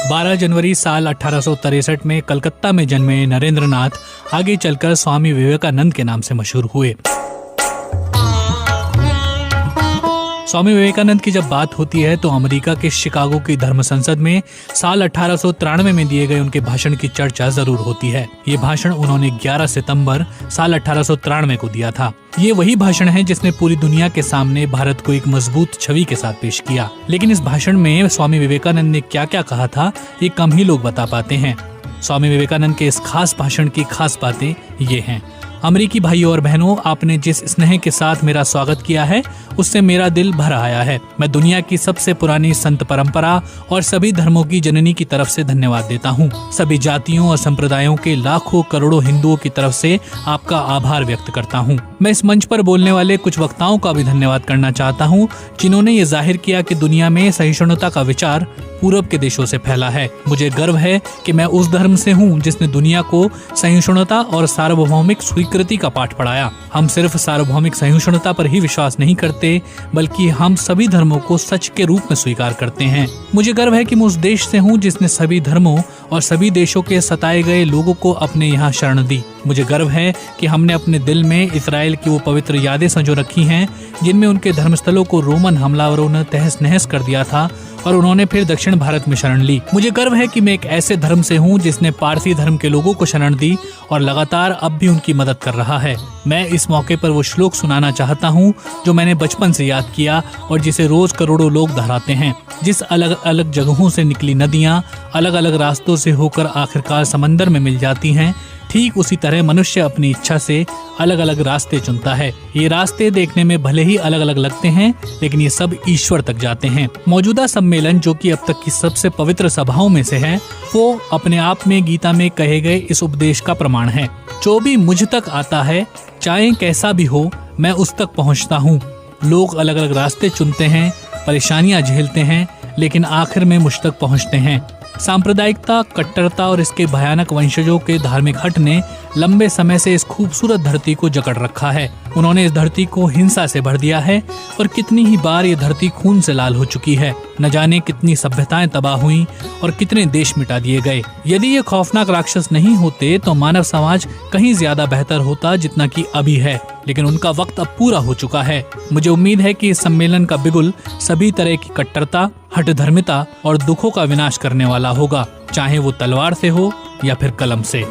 12 जनवरी साल 1863 में कलकत्ता में जन्मे नरेंद्रनाथ आगे चलकर स्वामी विवेकानंद के नाम से मशहूर हुए। स्वामी विवेकानंद की जब बात होती है तो अमेरिका के शिकागो की धर्म संसद में साल 1893 में दिए गए उनके भाषण की चर्चा जरूर होती है। ये भाषण उन्होंने 11 सितंबर साल 1893 को दिया था। ये वही भाषण है जिसने पूरी दुनिया के सामने भारत को एक मजबूत छवि के साथ पेश किया। लेकिन इस भाषण में स्वामी विवेकानंद ने क्या क्या कहा था ये कम ही लोग बता पाते हैं। स्वामी विवेकानंद के इस खास भाषण की खास बातें ये हैं। अमेरिकी भाइयों और बहनों, आपने जिस स्नेह के साथ मेरा स्वागत किया है उससे मेरा दिल भर आया है। मैं दुनिया की सबसे पुरानी संत परंपरा और सभी धर्मों की जननी की तरफ से धन्यवाद देता हूँ। सभी जातियों और संप्रदायों के लाखों करोड़ों हिंदुओं की तरफ से आपका आभार व्यक्त करता हूँ। मैं इस मंच पर बोलने वाले कुछ वक्ताओं का भी धन्यवाद करना चाहता हूँ जिन्होंने ये जाहिर किया कि दुनिया में सहिष्णुता का विचार पूरब के देशों से फैला है। मुझे गर्व है कि मैं उस धर्म से हूँ जिसने दुनिया को सहिष्णुता और सार्वभौमिक स्वीकृति का पाठ पढ़ाया। हम सिर्फ सार्वभौमिक सहिष्णुता पर ही विश्वास नहीं करते बल्कि हम सभी धर्मों को सच के रूप में स्वीकार करते हैं। मुझे गर्व है कि मैं उस देश से हूँ जिसने सभी धर्मों और सभी देशों के सताए गए लोगों को अपने यहाँ शरण दी। मुझे गर्व है कि हमने अपने दिल में इजराइल की वो पवित्र यादें संजो रखी हैं जिनमें उनके धर्मस्थलों को रोमन हमलावरों ने तहस नहस कर दिया था और उन्होंने फिर दक्षिण भारत में शरण ली। मुझे गर्व है कि मैं एक ऐसे धर्म से हूँ जिसने पारसी धर्म के लोगों को शरण दी और लगातार अब भी उनकी मदद कर रहा है। मैं इस मौके पर वो श्लोक सुनाना चाहता हूँ जो मैंने बचपन से याद किया और जिसे रोज करोड़ों लोग दोहराते हैं। जिस अलग अलग जगहों से निकली नदियाँ अलग अलग रास्तों से होकर आखिरकार समंदर में मिल जाती हैं, ठीक उसी तरह मनुष्य अपनी इच्छा से अलग अलग रास्ते चुनता है। ये रास्ते देखने में भले ही अलग अलग लगते हैं लेकिन ये सब ईश्वर तक जाते हैं। मौजूदा सम्मेलन जो कि अब तक की सबसे पवित्र सभाओं में से है, वो अपने आप में गीता में कहे गए इस उपदेश का प्रमाण है। जो भी मुझ तक आता है, चाहे कैसा भी हो, मैं उस तक पहुंचता हूँ। लोग अलग अलग रास्ते चुनते हैं, परेशानियां झेलते हैं, लेकिन आखिर में मुझ तक पहुंचते हैं। सांप्रदायिकता, कट्टरता और इसके भयानक वंशजों के धार्मिक हट ने लंबे समय से इस खूबसूरत धरती को जकड़ रखा है। उन्होंने इस धरती को हिंसा से भर दिया है और कितनी ही बार ये धरती खून से लाल हो चुकी है। न जाने कितनी सभ्यताएं तबाह हुई और कितने देश मिटा दिए गए। यदि ये खौफनाक राक्षस नहीं होते तो मानव समाज कहीं ज्यादा बेहतर होता जितना कि अभी है, लेकिन उनका वक्त अब पूरा हो चुका है। मुझे उम्मीद है कि इस सम्मेलन का बिगुल सभी तरह की कट्टरता, हठ धर्मिता और दुखों का विनाश करने वाला होगा, चाहे वो तलवार से हो या फिर कलम से।